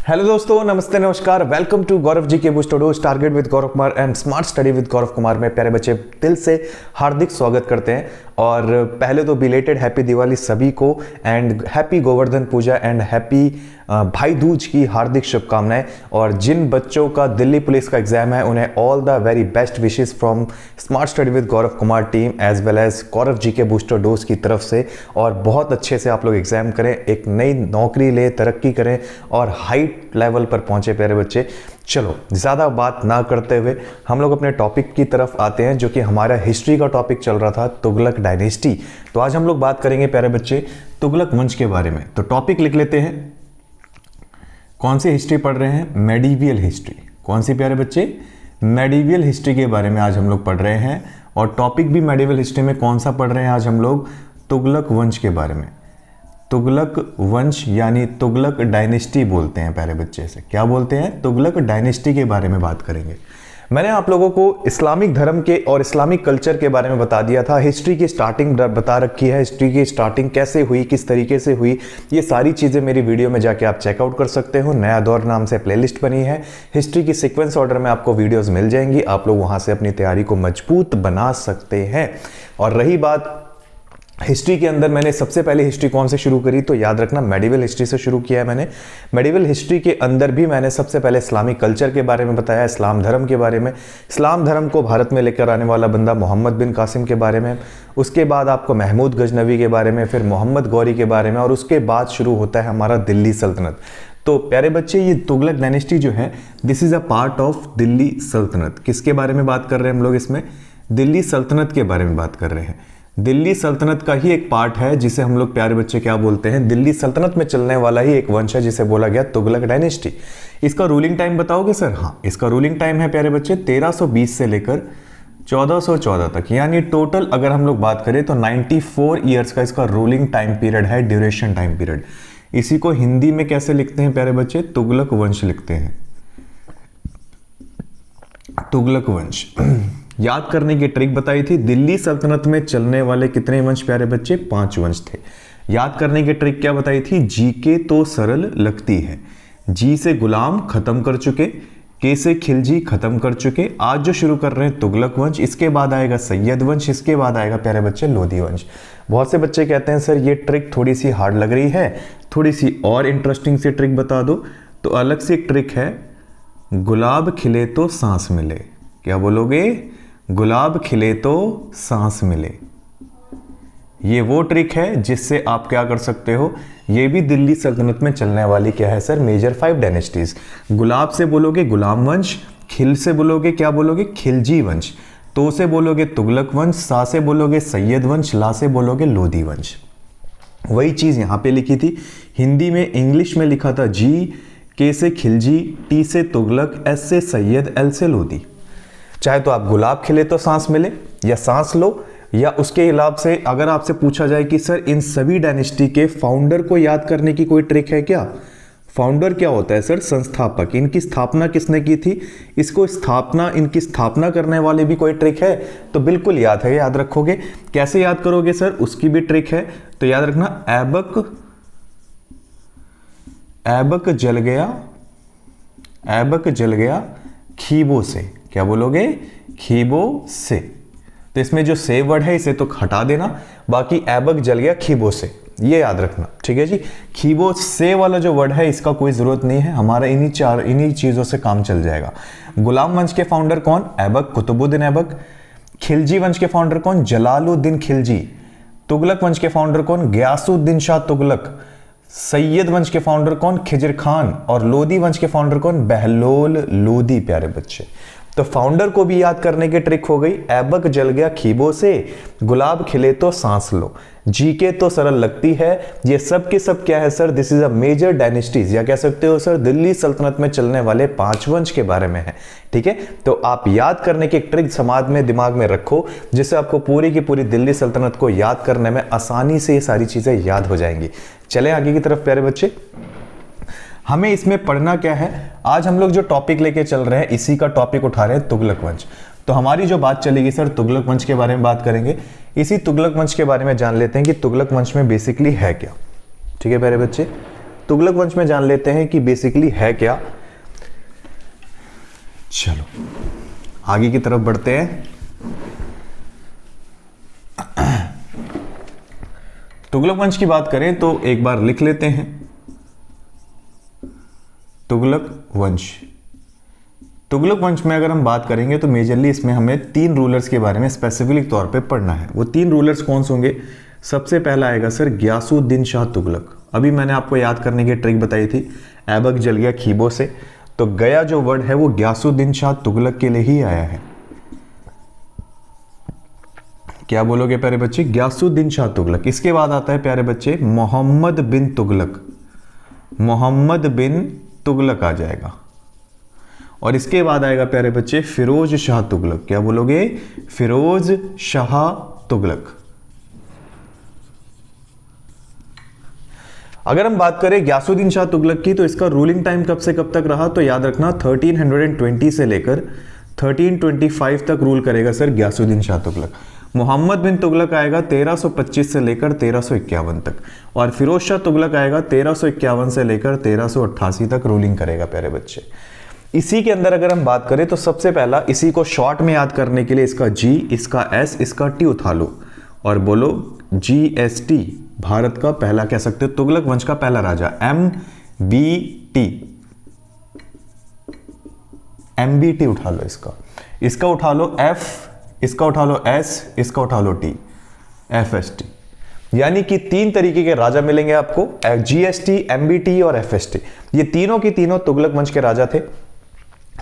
Hello दोस्तों, नमस्ते, नमस्कार। वेलकम टू गौरव जी के boosters target with Gaurav Kumar and smart study with Gaurav Kumar में प्यारे बच्चे दिल से हार्दिक स्वागत करते हैं। और पहले तो बिलेटेड हैप्पी दिवाली सभी को and happy Govardhan Puja and happy Bhai Dooj की हार्दिक शुभकामनाएं। और जिन बच्चों का दिल्ली पुलिस का एग्जाम है उन्हें all the very best wishes from smart study with Gaurav Kumar team as well as Gaurav ji के बूस्टर डोज की तरफ से। और बहुत अच्छे से आप लोग एग्जाम करें, एक नई नौकरी ले, तरक्की करें और हाई लेवल पर पहुंचे प्यारे बच्चे। चलो ज़्यादा बात ना करते हुए हम लोग अपने टॉपिक की तरफ आते हैं, जो कि हमारा हिस्ट्री का टॉपिक चल रहा था, तुगलक डायनेस्टी। तो आज हम लोग बात करेंगे प्यारे बच्चे तुगलक वंश के बारे में। तो टॉपिक लिख लेते हैं, कौन सी हिस्ट्री पढ़ रहे हैं? Medieval history. कौन सी प्यारे बच्चे? मेडिवियल हिस्ट्री के बारे में आज हम लोग पढ़ रहे हैं। और टॉपिक भी मेडिवियल हिस्ट्री में कौन सा पढ़ रहे हैं आज हम लोग? तुगलक वंश के बारे में। तुगलक वंश यानी तुगलक डायनेस्टी बोलते हैं प्यारे बच्चे से। क्या बोलते हैं? तुगलक डायनेस्टी के बारे में बात करेंगे। मैंने आप लोगों को इस्लामिक धर्म के और इस्लामिक कल्चर के बारे में बता दिया था। हिस्ट्री की स्टार्टिंग बता रखी है, हिस्ट्री की स्टार्टिंग कैसे हुई, किस तरीके से हुई, ये सारी चीज़ें मेरी वीडियो में जाके आप चेकआउट कर सकते हो। नया दौर नाम से प्लेलिस्ट बनी है, हिस्ट्री की सीक्वेंस ऑर्डर में आपको वीडियोज़ मिल जाएंगी। आप लोग वहाँ से अपनी तैयारी को मजबूत बना सकते हैं। और रही बात हिस्ट्री के अंदर, मैंने सबसे पहले हिस्ट्री कौन से शुरू करी? तो याद रखना मेडिवल हिस्ट्री से शुरू किया है मैंने। मेडिवल हिस्ट्री के अंदर भी मैंने सबसे पहले इस्लामिक कल्चर के बारे में बताया, इस्लाम धर्म के बारे में, इस्लाम धर्म को भारत में लेकर आने वाला बंदा मोहम्मद बिन कासिम के बारे में। उसके बाद आपको महमूद गजनवी के बारे में, फिर मोहम्मद गौरी के बारे में, और उसके बाद शुरू होता है हमारा दिल्ली सल्तनत। तो प्यारे बच्चे, ये तुगलक डायनेस्टी जो है, this is a part of Delhi सल्तनत। किसके बारे में बात कर रहे हैं हम लोग इसमें? दिल्ली सल्तनत के बारे में बात कर रहे हैं। दिल्ली सल्तनत का ही एक पार्ट है जिसे हम लोग प्यारे बच्चे क्या बोलते हैं? दिल्ली सल्तनत में चलने वाला ही एक वंश है जिसे बोला गया तुगलक डायनेस्टी। इसका रूलिंग टाइम बताओगे सर? हाँ, इसका रूलिंग टाइम है प्यारे बच्चे 1320 से लेकर 1414 तक, यानी टोटल अगर हम लोग बात करें तो 94 ईयर्स का इसका रूलिंग टाइम पीरियड है, ड्यूरेशन टाइम पीरियड। इसी को हिंदी में कैसे लिखते हैं प्यारे बच्चे? तुगलक वंश लिखते हैं, तुगलक वंश। याद करने की ट्रिक बताई थी। दिल्ली सल्तनत में चलने वाले कितने वंश प्यारे बच्चे? 5 वंश थे। याद करने की ट्रिक क्या बताई थी? जी के तो सरल लगती है, जी से गुलाम खत्म कर चुके, के से खिलजी खत्म कर चुके, आज जो शुरू कर रहे हैं तुगलक वंश, इसके बाद आएगा सैयद वंश, इसके बाद आएगा प्यारे बच्चे लोधी वंश। बहुत से बच्चे कहते हैं सर ये ट्रिक थोड़ी सी हार्ड लग रही है, थोड़ी सी और इंटरेस्टिंग सी ट्रिक बता दो। तो अलग से एक ट्रिक है, गुलाब खिले तो सांस मिले। क्या बोलोगे? गुलाब खिले तो सांस मिले। ये वो ट्रिक है जिससे आप क्या कर सकते हो? ये भी दिल्ली सल्तनत में चलने वाली क्या है सर? Major 5 dynasties. गुलाब से बोलोगे गुलाम वंश, खिल से बोलोगे क्या बोलोगे? खिलजी वंश, तो से बोलोगे तुगलक वंश, सा से बोलोगे सैयद वंश, ला से बोलोगे लोधी वंश। वही चीज यहां पे लिखी थी, हिंदी में इंग्लिश में लिखा था जी, के से खिलजी, टी से तुगलक, एस से सैयद, एल से लोधी। चाहे तो आप गुलाब खिले तो सांस मिले या सांस लो, या उसके हिसाब से अगर आपसे पूछा जाए कि सर इन सभी डायनेस्टी के फाउंडर को याद करने की कोई ट्रिक है क्या? फाउंडर क्या होता है सर? संस्थापक। इनकी स्थापना किसने की थी? इनको स्थापना, इनकी स्थापना करने वाले भी कोई ट्रिक है? तो बिल्कुल याद है, याद रखोगे। कैसे याद करोगे सर? उसकी भी ट्रिक है। तो याद रखना, ऐबक, ऐबक जल गया, ऐबक जल गया खीबो से। क्या बोलोगे? खीबो से। तो इसमें जो से वर्ड है इसे तो हटा देना, बाकी ऐबक जल गया खीबो से, ये याद रखना, ठीक है जी। खीबो से वाला जो वर्ड है इसका कोई जरूरत नहीं है, हमारा इन्हीं चीजों से काम चल जाएगा। गुलाम वंश के फाउंडर कौन? ऐबक, कुतुबुद्दीन ऐबक। खिलजी वंश के फाउंडर कौन? जलालुद्दीन खिलजी। तुगलक वंश के फाउंडर कौन? गयासुद्दीन शाह तुगलक। सैयद वंश के फाउंडर कौन? खिजर खान। और लोधी वंश के फाउंडर कौन? बहलोल लोधी। प्यारे बच्चे, तो फाउंडर को भी याद करने की ट्रिक हो गई। ऐबक जल गया खीबो से, गुलाब खिले तो सांस लो, जी के तो सरल लगती है। ये सब के सब क्या है sir? This is a major dynasties, या कह सकते हो सर दिल्ली सल्तनत में चलने वाले 5 वंश के बारे में है, ठीक है। तो आप याद करने की एक ट्रिक समाज में दिमाग में रखो, जिससे आपको पूरी की पूरी दिल्ली सल्तनत को याद करने में आसानी से ये सारी चीजें याद हो जाएंगी। चले आगे की तरफ प्यारे बच्चे। हमें इसमें पढ़ना क्या है? आज हम लोग जो टॉपिक लेके चल रहे हैं इसी का टॉपिक उठा रहे हैं, तुगलक वंश। तो हमारी जो बात चलेगी सर, तुगलक वंश के बारे में बात करेंगे। इसी तुगलक वंश के बारे में जान लेते हैं कि तुगलक वंश में बेसिकली है क्या, ठीक है प्यारे बच्चे। तुगलक वंश में जान लेते हैं कि बेसिकली है क्या। चलो आगे की तरफ बढ़ते हैं। तुगलक वंश की बात करें तो एक बार लिख लेते हैं, तुगलक वंश। तुगलक वंश में अगर हम बात करेंगे तो मेजरली इसमें हमें 3 रूलर्स के बारे में स्पेसिफिक तौर पे पढ़ना है। वो 3 रूलर्स कौन से होंगे? सबसे पहला आएगा सर गियासुद्दीन शाह तुगलक। अभी मैंने आपको याद करने की ट्रिक बताई थी, ऐबक जल गया खीबों से, तो गया जो वर्ड है वो गियासुद्दीन शाह तुगलक के लिए ही आया है। क्या बोलोगे प्यारे बच्चे? गियासुद्दीन शाह तुगलक। इसके बाद आता है प्यारे बच्चे मोहम्मद बिन तुगलक, मोहम्मद बिन तुगलक आ जाएगा। और इसके बाद आएगा प्यारे बच्चे फिरोज शाह तुगलक। क्या बोलोगे? फिरोज शाह तुगलक। अगर हम बात करें गियासुद्दीन शाह तुगलक की तो इसका रूलिंग टाइम कब से कब तक रहा? तो याद रखना 1320 से लेकर 1325 तक रूल करेगा सर गियासुद्दीन शाह तुगलक। मोहम्मद बिन तुगलक आएगा 1325 से लेकर 1351 तक, और फिरोज शाह तुगलक आएगा 1351 से लेकर 1388 तक रूलिंग करेगा प्यारे बच्चे। इसी के अंदर अगर हम बात करें तो सबसे पहला इसी को शॉर्ट में याद करने के लिए इसका जी, इसका एस, इसका टी उठा लो और बोलो GST। भारत का पहला कह सकते हो तुगलक वंश का पहला राजा MBT, MBT उठा लो इसका उठा लो F, इसका उठा लो S, इसका उठा लो T, FST। यानी कि 3 तरीके के राजा मिलेंगे आपको, GST, MBT और FST। ये तीनों की तीनों तुगलक वंश के राजा थे।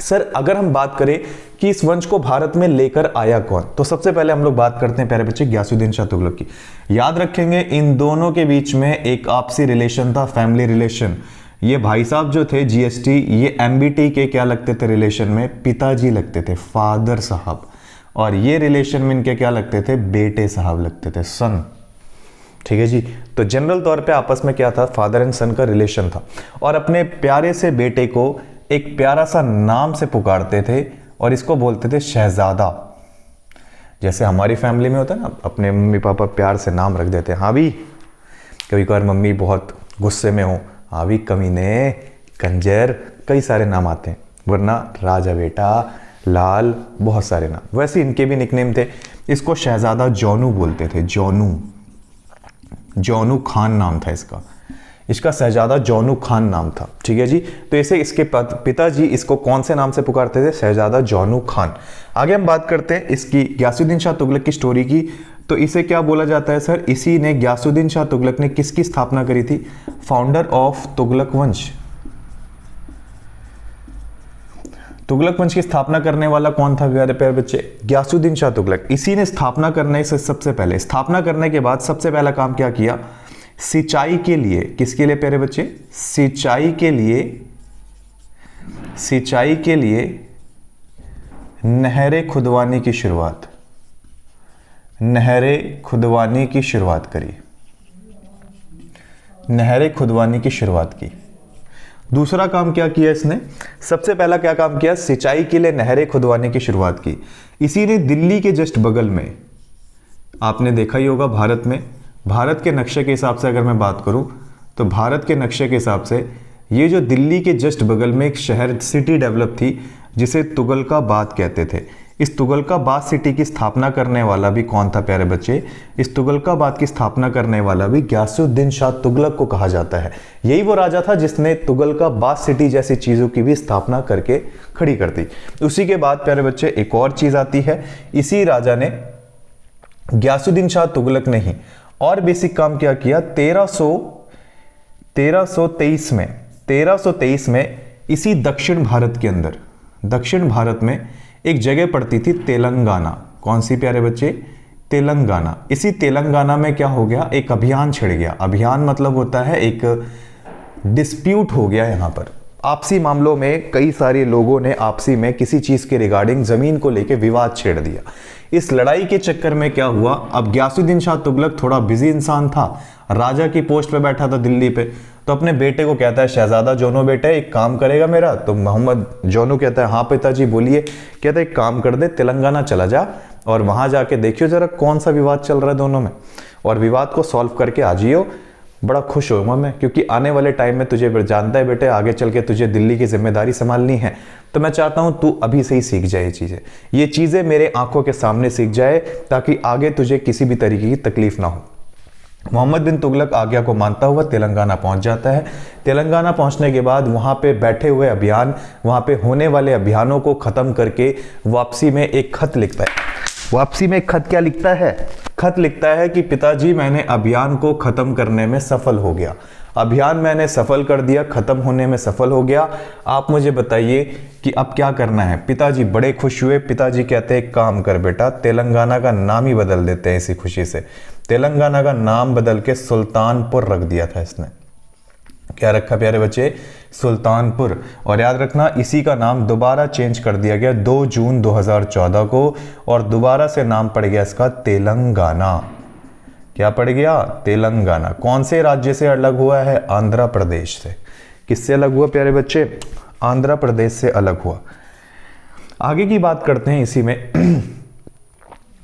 सर अगर हम बात करें कि इस वंश को भारत में लेकर आया कौन, तो सबसे पहले हम लोग बात करते हैं प्यारे बच्चे गियासुद्दीन शाह तुगलक की। याद रखेंगे इन दोनों के बीच में एक आपसी रिलेशन था, फैमिली रिलेशन। ये भाई साहब जो थे GST, ये MBT के क्या लगते थे रिलेशन में? पिताजी लगते थे, फादर साहब। और ये रिलेशन में इनके क्या लगते थे? बेटे साहब लगते थे, सन। ठीक है जी। तो जनरल तौर पे आपस में क्या था? फादर एंड सन का रिलेशन था। और अपने प्यारे से बेटे को एक प्यारा सा नाम से पुकारते थे और इसको बोलते थे शहजादा। जैसे हमारी फैमिली में होता है ना, अपने मम्मी पापा प्यार से नाम रख देते हैं। हाँ भी, कभी कभार मम्मी बहुत गुस्से में हो, हाँ भी कमीने, कंजर, कई सारे नाम आते हैं, वरना राजा बेटा, लाल, बहुत सारे नाम। वैसे इनके भी निकनेम थे। इसको शहजादा जौनू बोलते थे, जौनू खान नाम था इसका शहजादा जौनू खान नाम था। ठीक है जी। तो इसे इसके पिताजी इसको कौन से नाम से पुकारते थे? शहजादा जौनू खान। आगे हम बात करते हैं इसकी गियासुद्दीन शाह तुगलक की स्टोरी की। तो इसे क्या बोला जाता है सर? इसी ने, गियासुद्दीन शाह तुगलक ने किसकी स्थापना करी थी? फाउंडर ऑफ तुगलक वंश। तुगलक वंश की स्थापना करने वाला कौन था प्यारे प्यारे बच्चे? गियासुद्दीन शाह तुगलक। इसी ने स्थापना करने से सबसे पहले, स्थापना करने के बाद सबसे पहला काम क्या किया? सिंचाई के लिए, किसके लिए प्यारे बच्चे? सिंचाई के लिए नहरें खुदवाने की शुरुआत, नहरें खुदवाने की शुरुआत करी, नहरें खुदवाने की शुरुआत की। दूसरा काम क्या किया इसने? सबसे पहला क्या काम किया? सिंचाई के लिए नहरें खुदवाने की शुरुआत की। इसी ने दिल्ली के जस्ट बगल में, आपने देखा ही होगा भारत में, भारत के नक्शे के हिसाब से अगर मैं बात करूं तो भारत के नक्शे के हिसाब से ये जो दिल्ली के जस्ट बगल में एक शहर, सिटी डेवलप थी जिसे तुगलकाबाद कहते थे। इस तुगलकाबाद सिटी की स्थापना करने वाला भी कौन था प्यारे बच्चे? इस तुगलकाबाद की स्थापना करने वाला भी गियासुद्दीन शाह तुगलक को कहा जाता है। यही वो राजा था जिसने तुगलकाबाद सिटी जैसी चीज़ों की भी स्थापना करके खड़ी कर दी। उसी के बाद प्यारे बच्चे एक और चीज़ आती है। इसी राजा ने, गियासुद्दीन शाह तुगलक ने ही और बेसिक काम क्या किया? 1323 में इसी दक्षिण भारत के अंदर, दक्षिण भारत में एक जगह पड़ती थी तेलंगाना। कौन सी प्यारे बच्चे? तेलंगाना। इसी तेलंगाना में क्या हो गया? एक अभियान छिड़ गया। अभियान मतलब होता है एक डिस्प्यूट हो गया। यहाँ पर आपसी मामलों में कई सारे लोगों ने आपसी में किसी चीज़ के रिगार्डिंग ज़मीन को लेकर विवाद छेड़ दिया। इस लड़ाई के चक्कर में क्या हुआ? अब गियासुद्दीन शाह तुगलक थोड़ा बिजी इंसान था, राजा की पोस्ट पे बैठा था दिल्ली पे, तो अपने बेटे को कहता है शहजादा जौनू बेटा एक काम करेगा मेरा? तो मोहम्मद जौनू कहता है हाँ पिताजी बोलिए। कहता है एक काम कर दे, तेलंगाना चला जा और वहाँ जाके देखियो जरा कौन सा विवाद चल रहा है दोनों में, और विवाद को सॉल्व करके आ जियो। बड़ा खुश होऊंगा मैं, क्योंकि आने वाले टाइम में तुझे जानता है बेटे, आगे चल के तुझे दिल्ली की जिम्मेदारी संभालनी है, तो मैं चाहता हूं तू अभी से ही सीख जाए ये चीज़ें मेरे आंखों के सामने सीख जाए, ताकि आगे तुझे किसी भी तरीके की तकलीफ ना हो। मोहम्मद बिन तुगलक आज्ञा को मानता हुआ तेलंगाना पहुंच जाता है। तेलंगाना पहुंचने के बाद वहां पे बैठे हुए अभियान, वहां पे होने वाले अभियानों को खत्म करके वापसी में एक खत लिखता है। वापसी में एक खत क्या लिखता है? खत लिखता है कि पिताजी, मैंने अभियान को खत्म करने में सफल हो गया, अभियान मैंने सफल कर दिया, खत्म होने में सफल हो गया। आप मुझे बताइए कि अब क्या करना है। पिताजी बड़े खुश हुए। पिताजी कहते हैं, काम कर बेटा, तेलंगाना का नाम ही बदल देते हैं इसी खुशी से। तेलंगाना का नाम बदल के सुल्तानपुर रख दिया था इसने। क्या रखा प्यारे बच्चे? सुल्तानपुर। और याद रखना, इसी का नाम दोबारा चेंज कर दिया गया 2 जून 2014 को, और दोबारा से नाम पड़ गया इसका तेलंगाना। क्या पड़ गया? तेलंगाना। कौन से राज्य से अलग हुआ है? आंध्र प्रदेश से। किससे अलग हुआ प्यारे बच्चे? आंध्र प्रदेश से अलग हुआ। आगे की बात करते हैं इसी में।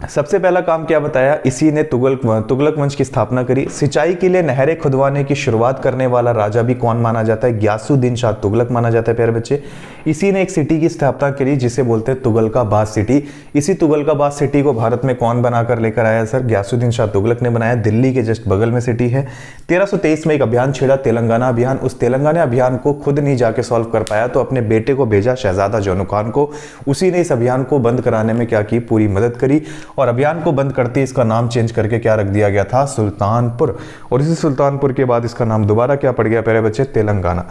सबसे पहला काम क्या बताया? इसी ने तुगलक वंश की स्थापना करी। सिंचाई के लिए नहरें खुदवाने की शुरुआत करने वाला राजा भी कौन माना जाता है? ग्यासुद्दीन शाह तुगलक माना जाता है प्यारे बच्चे। इसी ने एक सिटी की स्थापना करी जिसे बोलते हैं तुगलकाबाद सिटी। इसी तुगलकाबाद सिटी को भारत में कौन बनाकर लेकर आया सर? ग्यासुद्दीन शाह तुगलक ने बनाया। दिल्ली के जस्ट बगल में सिटी है। 1323 में एक अभियान छेड़ा, तेलंगाना अभियान। उस तेलंगाना अभियान को खुद नहीं जाके सॉल्व कर पाया, तो अपने बेटे को भेजा, शहजादा जोनू खान को। उसी ने इस अभियान को बंद कराने में क्या की? पूरी मदद करी। और अभियान को बंद करते इसका नाम चेंज करके क्या रख दिया गया था? सुल्तानपुर। और इसी सुल्तानपुर के बाद इसका नाम दोबारा क्या पड़ गया प्यारे बच्चे? तेलंगाना।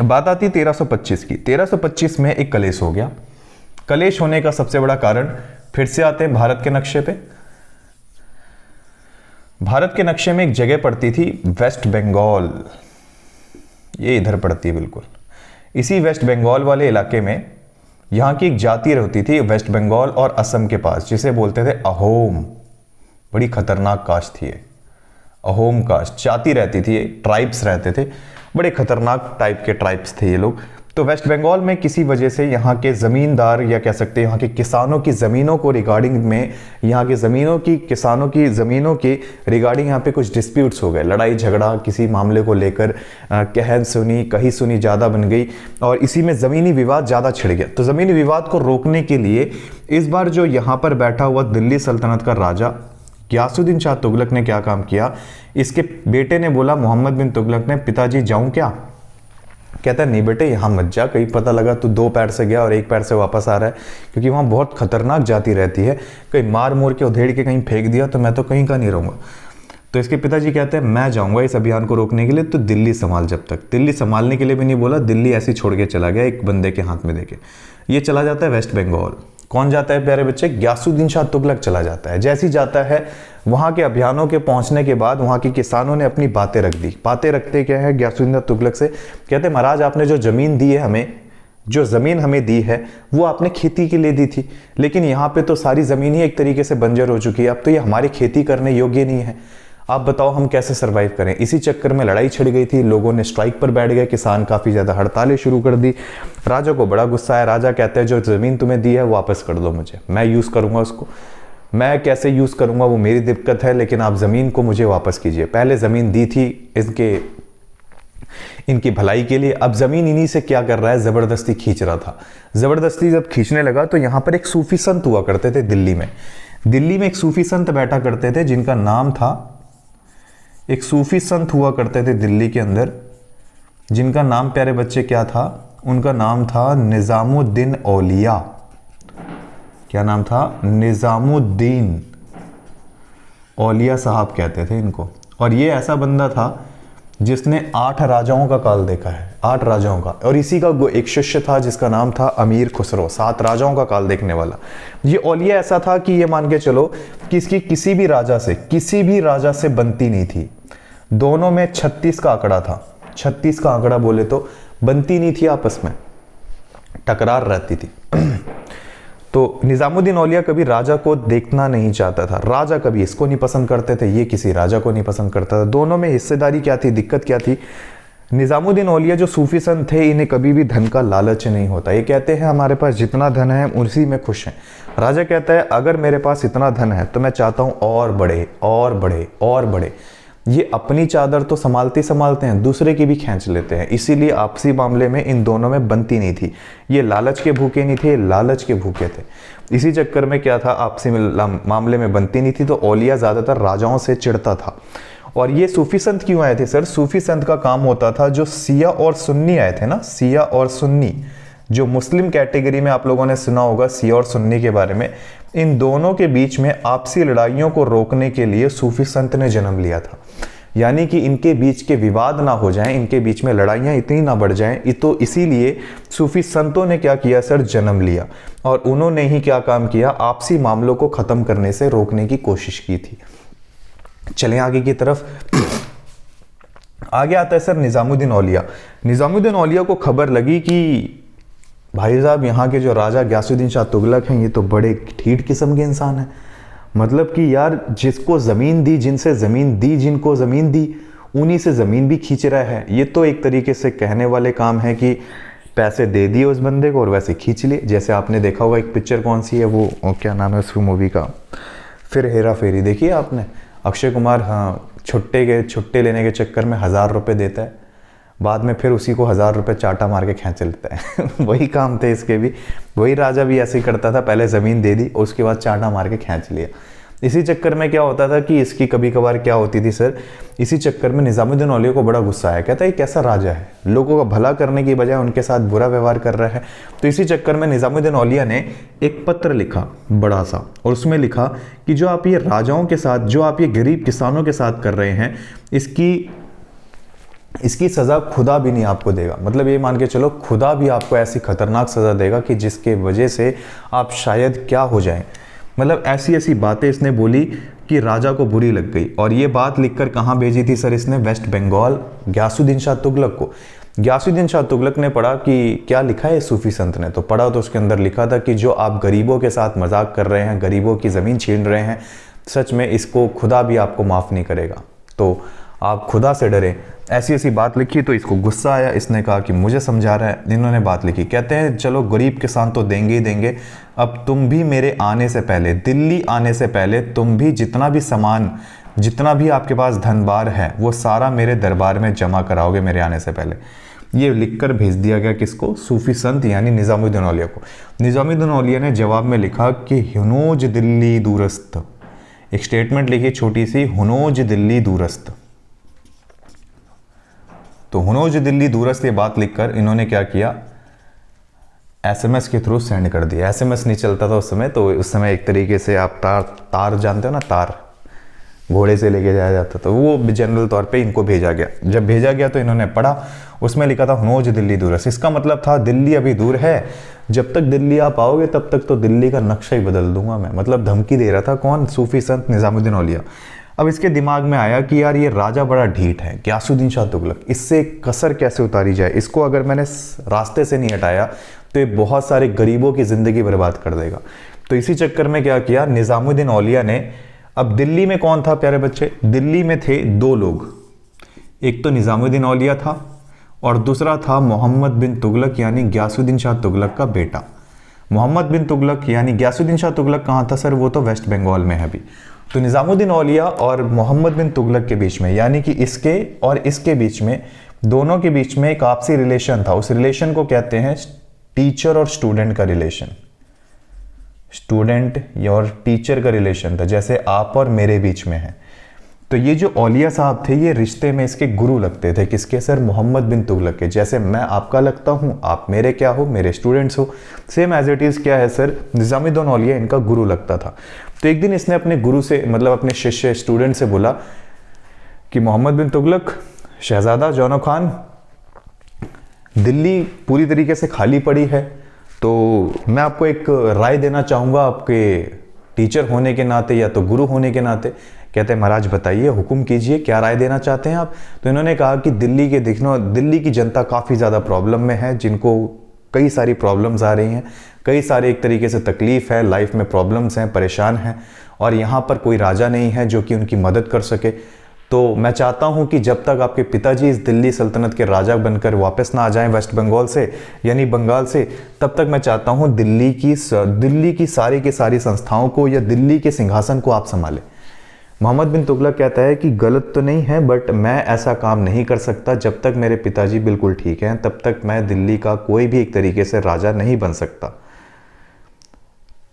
बात आती 1325 की। 1325 में एक कलेश हो गया। कलेश होने का सबसे बड़ा कारण, फिर से आते हैं भारत के नक्शे पे। भारत के नक्शे में एक जगह पड़ती थी वेस्ट बंगाल। ये इधर पड़ती है बिल्कुल। इसी वेस्ट बंगाल वाले इलाके में यहाँ की एक जाति रहती थी वेस्ट बंगाल और असम के पास, जिसे बोलते थे अहोम। बड़ी खतरनाक कास्ट थी ये, अहोम कास्ट। जाति रहती थी, ट्राइब्स रहते थे, बड़े खतरनाक टाइप के ट्राइब्स थे ये लोग। तो वेस्ट बंगाल में किसी वजह से यहाँ के ज़मींदार, या कह सकते हैं यहाँ के किसानों की ज़मीनों को रिगार्डिंग में, यहाँ के किसानों की ज़मीनों के रिगार्डिंग यहाँ पे कुछ डिस्प्यूट्स हो गए, लड़ाई झगड़ा किसी मामले को लेकर, कहन सुनी कही सुनी ज़्यादा बन गई, और इसी में ज़मीनी विवाद ज़्यादा छिड़ गया। तो ज़मीनी विवाद को रोकने के लिए इस बार जो यहाँ पर बैठा हुआ दिल्ली सल्तनत का राजा ग्यासुद्दीन शाह तुगलक ने क्या काम किया? इसके बेटे ने बोला, मोहम्मद बिन तुगलक ने, पिताजी जाऊं क्या? कहता है, नहीं बेटे यहाँ मत जा, कहीं पता लगा तू 2 पैर से गया और 1 पैर से वापस आ रहा है, क्योंकि वहाँ बहुत खतरनाक जाति रहती है, कहीं मार मोर के उधेड़ के कहीं फेंक दिया तो मैं तो कहीं का नहीं रहूँगा। तो इसके पिताजी कहते हैं, मैं जाऊँगा इस अभियान को रोकने के लिए, तो दिल्ली संभाल। जब तक दिल्ली संभालने के लिए भी नहीं बोला, दिल्ली ऐसे छोड़ के चला गया एक बंदे के हाथ में देके। ये चला जाता है वेस्ट बंगाल। कौन जाता है प्यारे बच्चे? ग्यासुद्दीन शाह तुगलक चला जाता है। जैसे ही जाता है, वहाँ के अभियानों के पहुँचने के बाद वहाँ के किसानों ने अपनी बातें रख दी। बातें रखते क्या है ग्यासुद्दीन शाह तुगलक से? कहते, महाराज आपने जो ज़मीन दी है हमें, जो ज़मीन हमें दी है वो आपने खेती के लिए दी थी, लेकिन यहाँ पे तो सारी ज़मीन ही एक तरीके से बंजर हो चुकी है, अब तो ये हमारी खेती करने योग्य नहीं है। आप बताओ हम कैसे सरवाइव करें? इसी चक्कर में लड़ाई छिड़ गई थी, लोगों ने स्ट्राइक पर बैठ गए, किसान काफ़ी ज़्यादा हड़तालें शुरू कर दी। राजा को बड़ा गुस्सा है। राजा कहते हैं, जो ज़मीन तुम्हें दी है वापस कर दो मुझे, मैं यूज़ करूँगा उसको। मैं कैसे यूज़ करूँगा वो मेरी दिक्कत है, लेकिन आप ज़मीन को मुझे वापस कीजिए। पहले ज़मीन दी थी इनकी भलाई के लिए, अब ज़मीन इन्हीं से क्या कर रहा है? ज़बरदस्ती खींच रहा था। ज़बरदस्ती जब खींचने लगा तो यहाँ पर एक सूफी संत हुआ करते थे दिल्ली में। दिल्ली में एक सूफी संत बैठा करते थे जिनका नाम था, एक सूफी संत हुआ करते थे दिल्ली के अंदर, जिनका नाम प्यारे बच्चे क्या था? उनका नाम था निज़ामुद्दीन औलिया। क्या नाम था? निज़ामुद्दीन औलिया साहब कहते थे इनको। और ये ऐसा बंदा था जिसने 8 राजाओं का काल देखा है, 8 राजाओं का। और इसी का एक शिष्य था जिसका नाम था अमीर खुसरो, 7 राजाओं का काल देखने वाला। ये औलिया ऐसा था कि ये मान के चलो कि इसकी किसी भी राजा से बनती नहीं थी। दोनों में 36 का आंकड़ा था। 36 का आंकड़ा बोले तो बनती नहीं थी, आपस में टकरार रहती थी। तो निज़ामुद्दीन औलिया कभी राजा को देखना नहीं चाहता था। राजा कभी इसको नहीं पसंद करते थे, ये किसी राजा को नहीं पसंद करता था। दोनों में हिस्सेदारी क्या थी, दिक्कत क्या थी? निज़ामुद्दीन औलिया जो सूफी संत थे, इन्हें कभी भी धन का लालच नहीं होता। ये कहते हैं हमारे पास जितना धन है उसी में खुश हैं। राजा कहता है अगर मेरे पास इतना धन है तो मैं चाहता हूँ और बढ़े और बढ़े और बढ़े। ये अपनी चादर तो संभालते संभालते हैं, दूसरे की भी खींच लेते हैं। इसीलिए आपसी मामले में इन दोनों में बनती नहीं थी। ये लालच के भूखे नहीं थे, ये लालच के भूखे थे। इसी चक्कर में क्या था, आपसी मामले में बनती नहीं थी, तो औलिया ज़्यादातर राजाओं से चिढ़ता था। और ये सूफी संत क्यों आए थे सर? सूफी संत का काम होता था, जो सिया और सुन्नी आए थे ना, सिया और सुन्नी, जो मुस्लिम कैटेगरी में आप लोगों ने सुना होगा सिया और सुन्नी के बारे में, इन दोनों के बीच में आपसी लड़ाइयों को रोकने के लिए सूफी संत ने जन्म लिया था। यानी कि इनके बीच के विवाद ना हो जाएं, इनके बीच में लड़ाइयाँ इतनी ना बढ़ जाएं, तो इसीलिए सूफी संतों ने क्या किया सर, जन्म लिया। और उन्होंने ही क्या काम किया, आपसी मामलों को ख़त्म करने से रोकने की कोशिश की थी। चलें आगे की तरफ। आगे आता है सर निज़ामुद्दीन औलिया। निज़ामुद्दीन औलिया को खबर लगी कि भाई साहब यहाँ के जो राजा गयासुद्दीन शाह तुगलक हैं, ये तो बड़े ठीठ किस्म के इंसान हैं। मतलब कि यार, जिसको ज़मीन दी, जिनसे ज़मीन दी, जिनको ज़मीन दी, उन्हीं से ज़मीन भी खींच रहा है। ये तो एक तरीके से कहने वाले काम है कि पैसे दे दिए उस बंदे को और वैसे खींच लिए। जैसे आपने देखा होगा एक पिक्चर, कौन सी है वो, क्या नाम है उस मूवी का, फिर हेरा फेरी देखिए आपने, अक्षय कुमार, हाँ, छुट्टे लेने के चक्कर में 1000 रुपये देता है, बाद में फिर उसी को 1000 रुपये चाटा मार के खींच लेता है। वही काम थे इसके भी, वही राजा भी ऐसे ही करता था, पहले ज़मीन दे दी, उसके बाद चाटा मार के खींच लिया। इसी चक्कर में क्या होता था कि इसकी कभी कभार क्या होती थी सर, इसी चक्कर में निज़ामुद्दीन औलिया को बड़ा गुस्सा आया। कहता है ये कैसा राजा है, लोगों का भला करने की बजाय उनके साथ बुरा व्यवहार कर रहा है। तो इसी चक्कर में निज़ामुद्दीन औलिया ने एक पत्र लिखा बड़ा सा, और उसमें लिखा कि जो आप ये राजाओं के साथ, जो आप ये गरीब किसानों के साथ कर रहे हैं, इसकी सज़ा खुदा भी नहीं आपको देगा। मतलब ये मान के चलो, खुदा भी आपको ऐसी खतरनाक सज़ा देगा कि जिसके वजह से आप शायद क्या हो जाएं। मतलब ऐसी ऐसी बातें इसने बोली कि राजा को बुरी लग गई। और ये बात लिखकर कहाँ भेजी थी सर इसने? वेस्ट बंगाल, गयासुद्दीन शाह तुगलक को। गयासुद्दीन शाह तुगलक ने पढ़ा कि क्या लिखा है सूफी संत ने, तो पढ़ा तो उसके अंदर लिखा था कि जो आप गरीबों के साथ मजाक कर रहे हैं, गरीबों की ज़मीन छीन रहे हैं, सच में इसको खुदा भी आपको माफ़ नहीं करेगा, तो आप खुदा से डरें। ऐसी ऐसी बात लिखी तो इसको गुस्सा आया। इसने कहा कि मुझे समझा रहा है। इन्होंने बात लिखी, कहते हैं चलो गरीब किसान तो देंगे ही देंगे, अब तुम भी मेरे आने से पहले, दिल्ली आने से पहले, तुम भी जितना भी सामान, जितना भी आपके पास धनबार है, वो सारा मेरे दरबार में जमा कराओगे मेरे आने से पहले। ये लिखकर भेज दिया गया किसको? सूफी संत यानी निज़ामुद्दीन औलिया को। निज़ामुद्दीन औलिया ने जवाब में लिखा कि हुनोज दिल्ली दूरस्त, एक स्टेटमेंट लिखी छोटी सी, हुनोज दिल्ली दूरस्त। तो हुनोज दिल्ली दूरस्त ये बात लिखकर इन्होंने क्या किया, एसएमएस के थ्रू सेंड कर दिया। एसएमएस नहीं चलता था उस समय, तो उस समय एक तरीके से आप तार जानते हो ना, तार घोड़े से लेके जाया जाता, तो वो जनरल तौर पे इनको भेजा गया। जब भेजा गया तो इन्होंने पढ़ा, उसमें लिखा था हुनोज दिल्ली दूरस्त। इसका मतलब था दिल्ली अभी दूर है, जब तक दिल्ली आप आओगे तब तक तो दिल्ली का नक्शा ही बदल दूंगा मैं। मतलब धमकी दे रहा था कौन? सूफी संत निज़ामुद्दीन औलिया। अब इसके दिमाग में आया कि यार ये राजा बड़ा ढीठ है, गयासुद्दीन शाह तुगलक, इससे कसर कैसे उतारी जाए, इसको अगर मैंने रास्ते से नहीं हटाया तो ये बहुत सारे गरीबों की ज़िंदगी बर्बाद कर देगा। तो इसी चक्कर में क्या किया निज़ामुद्दीन औलिया ने, अब दिल्ली में कौन था प्यारे बच्चे? दिल्ली में थे 2 लोग, एक तो निज़ामुद्दीन औलिया था और दूसरा था मोहम्मद बिन तुगलक यानी गयासुद्दीन शाह तुगलक का बेटा। मोहम्मद बिन तुगलक यानी गयासुद्दीन शाह तुगलक कहाँ था सर? वो तो वेस्ट बंगाल में है अभी। तो निज़ामुद्दीन औलिया और मोहम्मद बिन तुगलक के बीच में, यानी कि इसके और इसके बीच में, दोनों के बीच में एक आपसी रिलेशन था। उस रिलेशन को कहते हैं टीचर और स्टूडेंट का रिलेशन। स्टूडेंट और टीचर का रिलेशन था, जैसे आप और मेरे बीच में है। तो ये जो औलिया साहब थे, ये रिश्ते में इसके गुरु लगते थे। किसके सर? मोहम्मद बिन तुगलक के। जैसे मैं आपका लगता हूँ, आप मेरे क्या हो? मेरे स्टूडेंट्स हो। सेम एज इट इज़ क्या है सर, निज़ामुद्दीन औलिया इनका गुरु लगता था। तो एक दिन इसने अपने गुरु से, मतलब अपने शिष्य स्टूडेंट से बोला कि मोहम्मद बिन तुगलक, शहजादा जौनो खान, दिल्ली पूरी तरीके से खाली पड़ी है, तो मैं आपको एक राय देना चाहूँगा आपके टीचर होने के नाते या तो गुरु होने के नाते। कहते हैं महाराज बताइए, हुक्म कीजिए, क्या राय देना चाहते हैं आप? तो इन्होंने कहा कि दिल्ली की जनता काफ़ी ज़्यादा प्रॉब्लम में है, जिनको कई सारी प्रॉब्लम्स आ रही हैं, कई सारे एक तरीके से तकलीफ़ है, लाइफ में प्रॉब्लम्स हैं, परेशान हैं, और यहाँ पर कोई राजा नहीं है जो कि उनकी मदद कर सके। तो मैं चाहता हूँ कि जब तक आपके पिताजी इस दिल्ली सल्तनत के राजा बनकर वापस ना आ जाएं वेस्ट बंगाल से यानी बंगाल से, तब तक मैं चाहता हूँ दिल्ली की सारी की सारी संस्थाओं को या दिल्ली के सिंहासन को आप संभालें। मोहम्मद बिन तुगलक कहता है कि गलत तो नहीं है, बट मैं ऐसा काम नहीं कर सकता। जब तक मेरे पिताजी बिल्कुल ठीक हैं तब तक मैं दिल्ली का कोई भी एक तरीके से राजा नहीं बन सकता।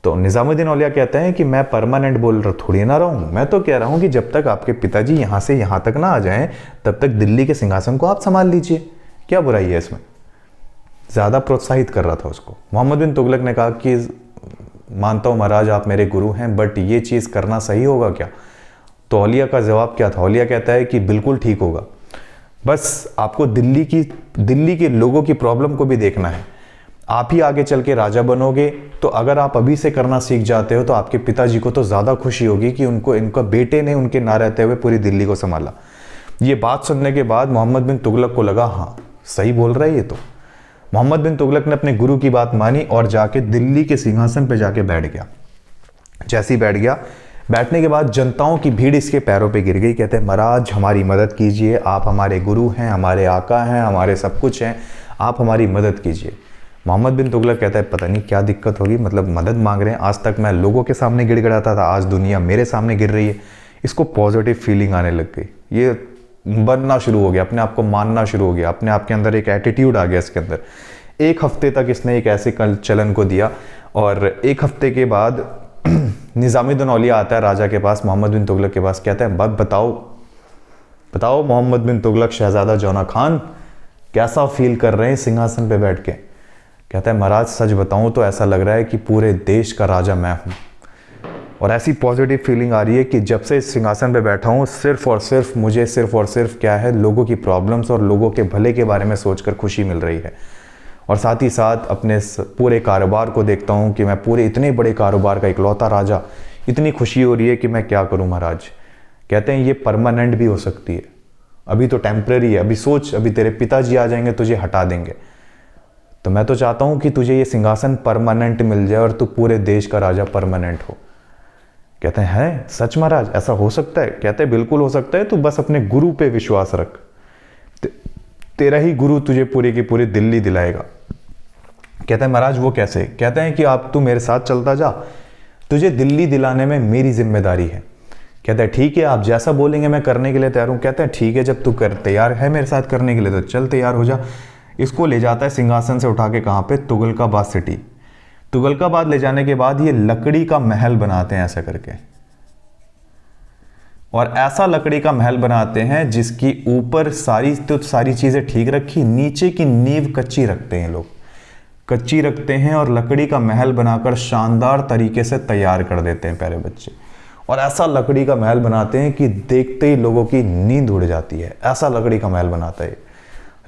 तो निज़ामुद्दीन औलिया कहते हैं कि मैं परमानेंट बोल रहा थोड़ी ना रहा हूँ, मैं तो कह रहा हूँ कि जब तक आपके पिताजी यहाँ से यहाँ तक ना आ जाएं तब तक दिल्ली के सिंहासन को आप संभाल लीजिए, क्या बुराई है इसमें। ज़्यादा प्रोत्साहित कर रहा था उसको। मोहम्मद बिन तुगलक ने कहा कि मानता हूँ महाराज आप मेरे गुरु हैं, बट ये चीज़ करना सही होगा क्या? तो औलिया का जवाब क्या था? औलिया कहता है कि बिल्कुल ठीक होगा, बस आपको दिल्ली के लोगों की प्रॉब्लम को भी देखना है। आप ही आगे चल के राजा बनोगे, तो अगर आप अभी से करना सीख जाते हो तो आपके पिताजी को तो ज़्यादा खुशी होगी कि इनका बेटे ने उनके ना रहते हुए पूरी दिल्ली को संभाला। ये बात सुनने के बाद मोहम्मद बिन तुगलक को लगा हाँ सही बोल रहा है ये तो। मोहम्मद बिन तुगलक ने अपने गुरु की बात मानी और जाके दिल्ली के सिंहासन पे जाके बैठ गया। जैसे ही बैठ गया, बैठने के बाद जनताओं की भीड़ इसके पैरों पे गिर गई। कहते हैं महाराज हमारी मदद कीजिए, आप हमारे गुरु हैं, हमारे आका हैं, हमारे सब कुछ हैं, आप हमारी मदद कीजिए। मोहम्मद बिन तुगलक कहता है पता नहीं क्या दिक्कत होगी, मतलब मदद मांग रहे हैं। आज तक मैं लोगों के सामने गिड़गिड़ाता था, आज दुनिया मेरे सामने गिर रही है। इसको पॉजिटिव फीलिंग आने लग गई, ये बनना शुरू हो गया, अपने आप को मानना शुरू हो गया, अपने आप के अंदर एक एटीट्यूड आ गया इसके अंदर। एक हफ्ते तक इसने एक ऐसे चलन को दिया और एक हफ्ते के बाद निज़ामुद्दीन औलिया आता है राजा के पास, मोहम्मद बिन तुगलक के पास। कहता है बताओ मोहम्मद बिन तुगलक शहजादा जौना खान कैसा फील कर रहे हैं सिंहासन पे बैठ के? कहता है महाराज सच बताऊं तो ऐसा लग रहा है कि पूरे देश का राजा मैं हूं, और ऐसी पॉजिटिव फीलिंग आ रही है कि जब से इस सिंहासन पे बैठा हूं सिर्फ और सिर्फ क्या है, लोगों की प्रॉब्लम्स और लोगों के भले के बारे में सोचकर खुशी मिल रही है। और साथ ही साथ अपने पूरे कारोबार को देखता हूं कि मैं पूरे इतने बड़े कारोबार का इकलौता राजा, इतनी खुशी हो रही है कि मैं क्या करूं महाराज। कहते हैं ये परमानेंट भी हो सकती है, अभी तो टेम्परेरी है। अभी सोच, अभी तेरे पिताजी आ जाएंगे तुझे हटा देंगे, तो मैं तो चाहता हूं कि तुझे ये सिंहासन परमानेंट मिल जाए और तू पूरे देश का राजा परमानेंट हो। कहते हैं सच महाराज ऐसा हो सकता है? कहते हैं बिल्कुल हो सकता है, तू बस अपने गुरु पे विश्वास रख, तेरा ही गुरु तुझे पूरी की पूरी दिल्ली दिलाएगा। कहते हैं महाराज वो कैसे? कहते हैं कि आप तू मेरे साथ चलता जा, तुझे दिल्ली दिलाने में मेरी जिम्मेदारी है। कहता है ठीक है, आप जैसा बोलेंगे मैं करने के लिए तैयार हूं। कहता है ठीक है, जब तू तैयार है मेरे साथ करने के लिए तो चल तैयार हो जा। इसको ले जाता है सिंहासन से उठा के कहाँ पे? तुगलकाबाद सिटी। तुगलकाबाद ले जाने के बाद ये लकड़ी का महल बनाते हैं ऐसा करके, और ऐसा लकड़ी का महल बनाते हैं जिसकी ऊपर सारी चीजें ठीक रखी, नीचे की नींव कच्ची रखते हैं, लोग कच्ची रखते हैं और लकड़ी का महल बनाकर शानदार तरीके से तैयार कर देते हैं प्यारे बच्चे। और ऐसा लकड़ी का महल बनाते हैं कि देखते ही लोगों की नींद उड़ जाती है। ऐसा लकड़ी का महल बनाता है,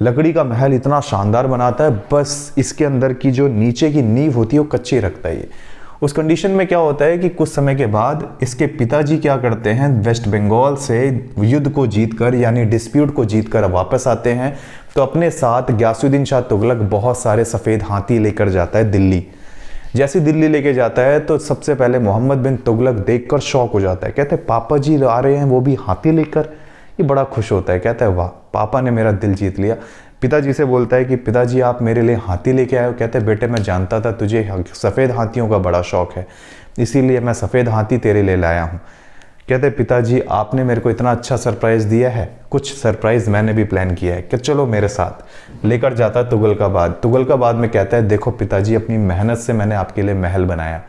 लकड़ी का महल इतना शानदार बनाता है, बस इसके अंदर की जो नीचे की नींव होती है वो कच्ची रखता है ये। उस कंडीशन में क्या होता है कि कुछ समय के बाद इसके पिताजी क्या करते हैं, वेस्ट बंगाल से युद्ध को जीतकर यानी डिस्प्यूट को जीतकर वापस आते हैं, तो अपने साथ गयासुद्दीन शाह तुगलक बहुत सारे सफ़ेद हाथी लेकर जाता है दिल्ली। जैसे दिल्ली लेके जाता है तो सबसे पहले मोहम्मद बिन तुगलक देखकर शौक हो जाता है। कहते हैं पापा जी आ रहे हैं वो भी हाथी लेकर, ये बड़ा खुश होता है। कहता है वाह पापा ने मेरा दिल जीत लिया। पिताजी से बोलता है कि पिताजी आप मेरे लिए हाथी लेके आए हो। कहते हैं बेटे मैं जानता था तुझे सफ़ेद हाथियों का बड़ा शौक है, इसीलिए मैं सफ़ेद हाथी तेरे लिए लाया हूँ। कहते हैं पिताजी आपने मेरे को इतना अच्छा सरप्राइज़ दिया है, कुछ सरप्राइज़ मैंने भी प्लान किया है कि चलो मेरे साथ। लेकर जाता है तुगलकाबाद में कहता है देखो पिताजी अपनी मेहनत से मैंने आपके लिए महल बनाया।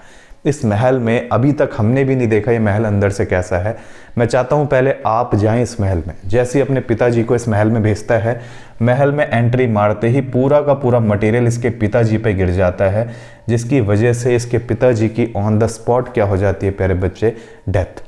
इस महल में अभी तक हमने भी नहीं देखा ये महल अंदर से कैसा है, मैं चाहता हूँ पहले आप जाएं इस महल में। जैसे ही अपने पिताजी को इस महल में भेजता है, महल में एंट्री मारते ही पूरा का पूरा मटेरियल इसके पिताजी पे गिर जाता है, जिसकी वजह से इसके पिताजी की ऑन द स्पॉट क्या हो जाती है प्यारे बच्चे, डेथ।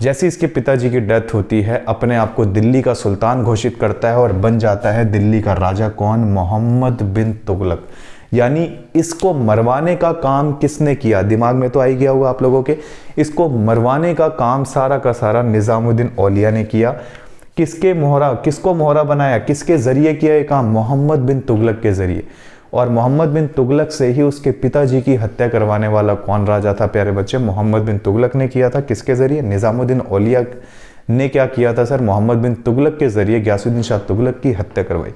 जैसे इसके पिताजी की डेथ होती है, अपने आप को दिल्ली का सुल्तान घोषित करता है और बन जाता है दिल्ली का राजा। कौन? मोहम्मद बिन तुगलक। यानी इसको मरवाने का काम किसने किया? दिमाग में तो आ ही गया होगा आप लोगों के। इसको मरवाने का काम सारा का सारा निज़ामुद्दीन औलिया ने किया। किसको मोहरा बनाया, किसके जरिए किया ये काम? मोहम्मद बिन तुगलक के जरिए। और मोहम्मद बिन तुगलक से ही उसके पिताजी की हत्या करवाने वाला कौन राजा था प्यारे बच्चे? मोहम्मद बिन तुगलक ने किया था। किसके जरिए? निज़ामुद्दीन औलिया ने क्या किया था सर? मोहम्मद बिन तुगलक के जरिए गयासुद्दीन शाह तुगलक की हत्या करवाई।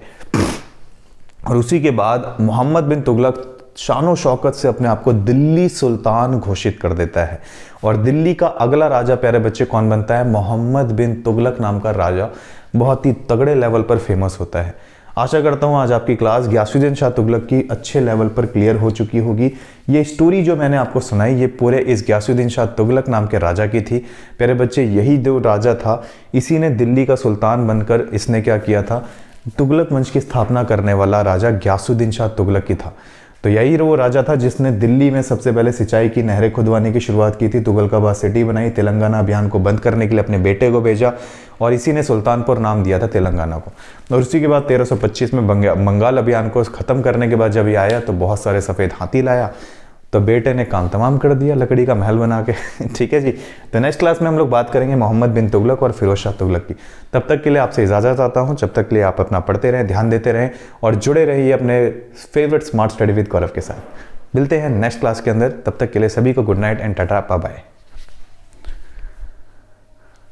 और उसी के बाद मोहम्मद बिन तुगलक शानो शौकत से अपने आप को दिल्ली सुल्तान घोषित कर देता है। और दिल्ली का अगला राजा प्यारे बच्चे कौन बनता है? मोहम्मद बिन तुगलक नाम का राजा बहुत ही तगड़े लेवल पर फेमस होता है। आशा करता हूँ आज आपकी क्लास गियासुद्दीन शाह तुगलक की अच्छे लेवल पर क्लियर हो चुकी होगी। ये स्टोरी जो मैंने आपको सुनाई ये पूरे इस गियासुद्दीन शाह तुगलक नाम के राजा की थी। प्यारे बच्चे यही जो राजा था इसी ने दिल्ली का सुल्तान बनकर इसने क्या किया था? तुगलक वंश की स्थापना करने वाला राजा गियासुद्दीन शाह तुगलक की था। तो यही वो राजा था जिसने दिल्ली में सबसे पहले सिंचाई की नहरें खुदवाने की शुरुआत की थी, तुगलकाबाद सिटी बनाई, तेलंगाना अभियान को बंद करने के लिए अपने बेटे को भेजा और इसी ने सुल्तानपुर नाम दिया था तेलंगाना को। और उसी के बाद 1325 में बंगाल अभियान को ख़त्म करने के बाद जब ये आया तो बहुत सारे सफ़ेद हाथी लाया, तो बेटे ने काम तमाम कर दिया लकड़ी का महल बना के। ठीक है जी। तो नेक्स्ट क्लास में हम लोग बात करेंगे मोहम्मद बिन तुगलक और फिरोज शाह तुगलक की। तब तक के लिए आपसे इजाज़त चाहता हूँ। जब तक के लिए आप अपना पढ़ते रहें, ध्यान देते रहें और जुड़े रहिए अपने फेवरेट स्मार्ट स्टडी विद गौरव के साथ। मिलते हैं नेक्स्ट क्लास के अंदर। तब तक के लिए सभी को good night and tata bye bye.